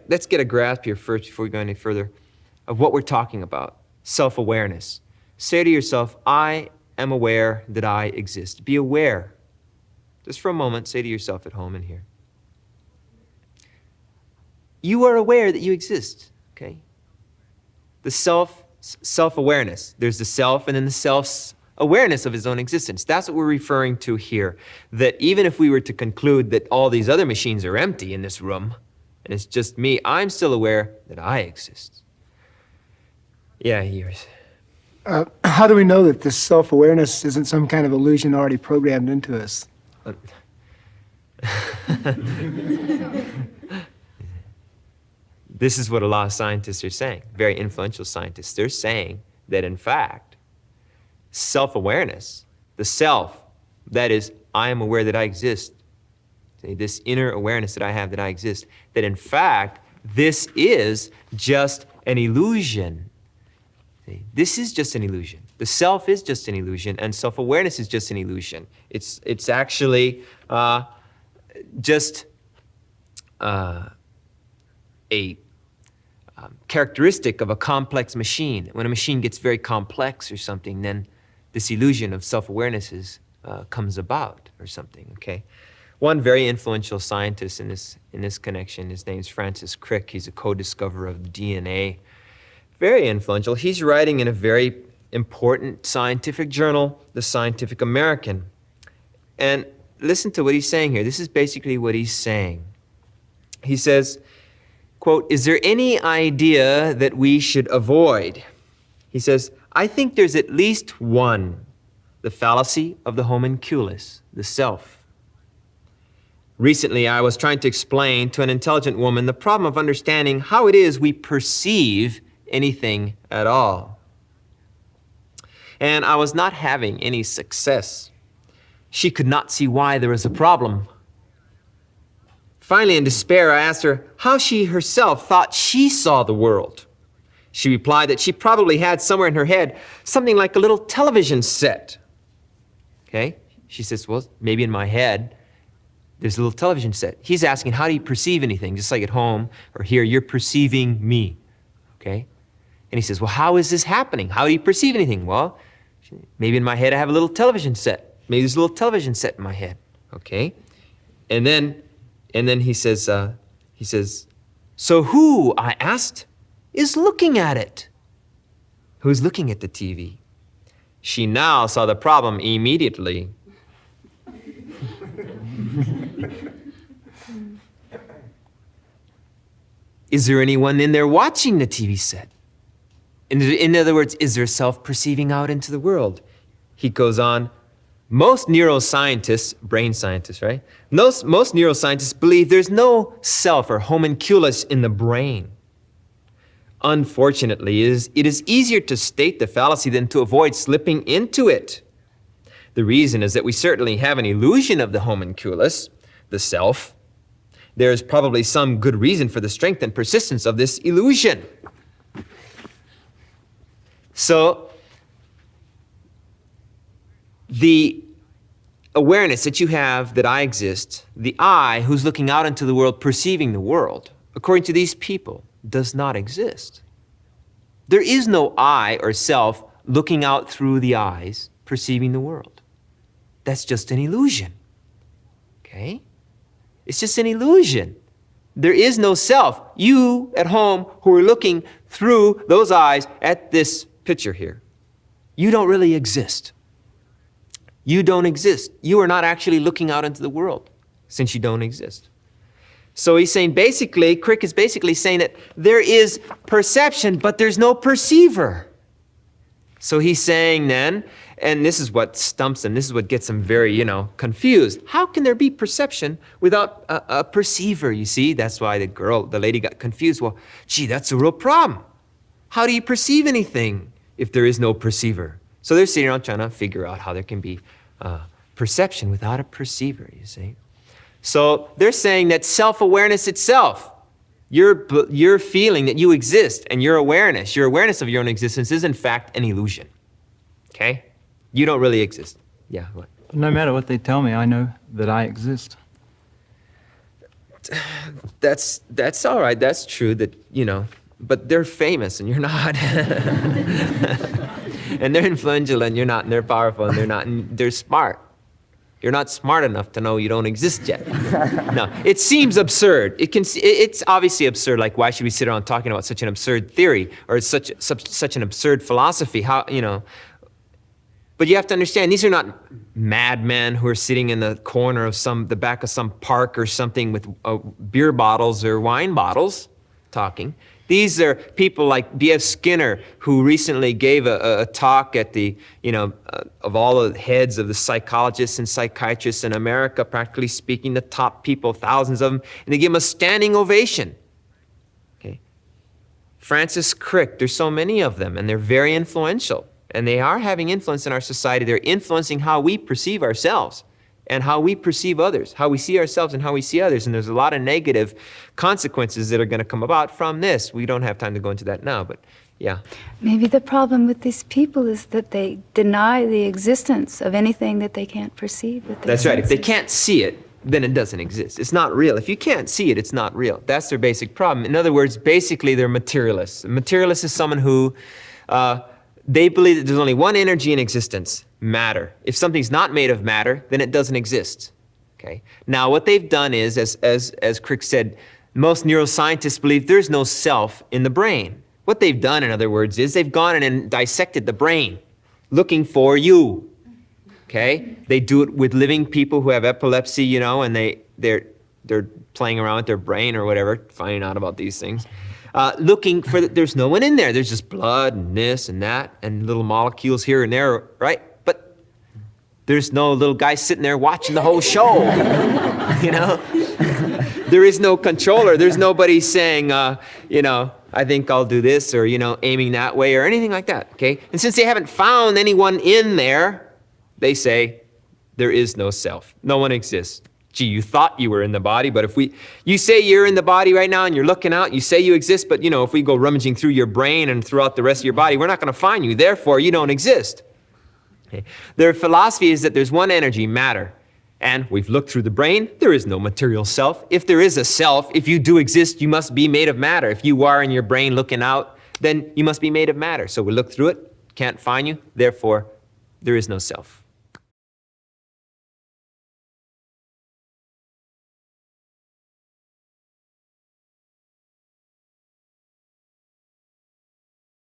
let's get a grasp here first before we go any further of what we're talking about. Self-awareness. Say to yourself, I am aware that I exist. Be aware. Just for a moment, say to yourself at home and here. You are aware that you exist, okay? The self-awareness. There's the self and then the self's awareness of his own existence. That's what we're referring to here. That even if we were to conclude that all these other machines are empty in this room, and it's just me, I'm still aware that I exist. Yeah, yours. How do we know that this self-awareness isn't some kind of illusion already programmed into us? This is what a lot of scientists are saying, very influential scientists. They're saying that, in fact, self-awareness, the self, that is, I am aware that I exist, this inner awareness that I have that I exist, that in fact, this is just an illusion. This is just an illusion. The self is just an illusion, and self-awareness is just an illusion. It's actually just a characteristic of a complex machine. When a machine gets very complex or something, then this illusion of self-awareness comes about or something, okay? One very influential scientist in this connection, his name's Francis Crick. He's a co-discoverer of DNA. Very influential. He's writing in a very important scientific journal, the Scientific American. And listen to what he's saying here. This is basically what he's saying. He says, quote, is there any idea that we should avoid? He says, I think there's at least one, the fallacy of the homunculus, the self. Recently, I was trying to explain to an intelligent woman the problem of understanding how it is we perceive anything at all. And I was not having any success. She could not see why there was a problem. Finally, in despair, I asked her how she herself thought she saw the world. She replied that she probably had somewhere in her head something like a little television set. Okay? She says, well, maybe in my head, there's a little television set. He's asking, how do you perceive anything? Just like at home or here, you're perceiving me. Okay? And he says, well, how is this happening? How do you perceive anything? Well, maybe in my head I have a little television set. Maybe there's a little television set in my head. Okay? And then he says, so who, I asked, is looking at it? Who's looking at the TV? She now saw the problem immediately. Is there anyone in there watching the TV set? In other words, is there self perceiving out into the world? He goes on, most neuroscientists, brain scientists, right? Most neuroscientists believe there's no self or homunculus in the brain. Unfortunately, it is easier to state the fallacy than to avoid slipping into it. The reason is that we certainly have an illusion of the homunculus, the self. There is probably some good reason for the strength and persistence of this illusion. So, the awareness that you have that I exist, the I who's looking out into the world, perceiving the world, according to these people, does not exist. There is no I or self looking out through the eyes, perceiving the world. That's just an illusion. Okay? It's just an illusion. There is no self. You at home who are looking through those eyes at this picture here, you don't really exist. You don't exist. You are not actually looking out into the world since you don't exist. So he's saying basically, Crick is basically saying that there is perception, but there's no perceiver. So he's saying then, and this is what stumps him, this is what gets him very, confused. How can there be perception without a perceiver? You see, that's why the lady got confused. Well, gee, that's a real problem. How do you perceive anything if there is no perceiver? So they're sitting around trying to figure out how there can be perception without a perceiver, you see. So they're saying that self-awareness itself, your feeling that you exist and your awareness of your own existence is in fact an illusion. Okay? You don't really exist. Yeah, what? No matter what they tell me, I know that I exist. That's all right. That's true that, but they're famous and you're not. And they're influential and you're not, and they're powerful and they're not, and they're smart. You're not smart enough to know you don't exist yet. No, it seems absurd. It's obviously absurd. Like, why should we sit around talking about such an absurd theory or such an absurd philosophy? But you have to understand, these are not madmen who are sitting in the corner of the back of some park or something with beer bottles or wine bottles talking. These are people like B.F. Skinner, who recently gave a talk at the, of all the heads of the psychologists and psychiatrists in America, practically speaking, the top people, thousands of them, and they give him a standing ovation. Okay. Francis Crick, there's so many of them, and they're very influential. And they are having influence in our society. They're influencing how we perceive ourselves and how we perceive others, how we see ourselves and how we see others. And there's a lot of negative consequences that are going to come about from this. We don't have time to go into that now, but yeah. Maybe the problem with these people is that they deny the existence of anything that they can't perceive with their That's right. If senses. they can't see it, then it doesn't exist. It's not real. If you can't see it, it's not real. That's their basic problem. In other words, basically they're materialists. A materialist is someone who they believe that there's only one energy in existence, matter. If something's not made of matter, then it doesn't exist. Okay. Now, what they've done is, as Crick said, most neuroscientists believe there's no self in the brain. What they've done, in other words, is they've gone in and dissected the brain, looking for you. Okay. They do it with living people who have epilepsy, and they're playing around with their brain or whatever, finding out about these things. Looking for, there's no one in there. There's just blood and this and that and little molecules here and there, right? But there's no little guy sitting there watching the whole show, There is no controller. There's nobody saying, I think I'll do this or, aiming that way or anything like that, okay? And since they haven't found anyone in there, they say there is no self. No one exists. Gee, you thought you were in the body, but you say you're in the body right now and you're looking out, you say you exist, but if we go rummaging through your brain and throughout the rest of your body, we're not going to find you. Therefore, you don't exist. Okay. Their philosophy is that there's one energy, matter, and we've looked through the brain. There is no material self. If there is a self, if you do exist, you must be made of matter. If you are in your brain looking out, then you must be made of matter. So we look through it, can't find you. Therefore, there is no self.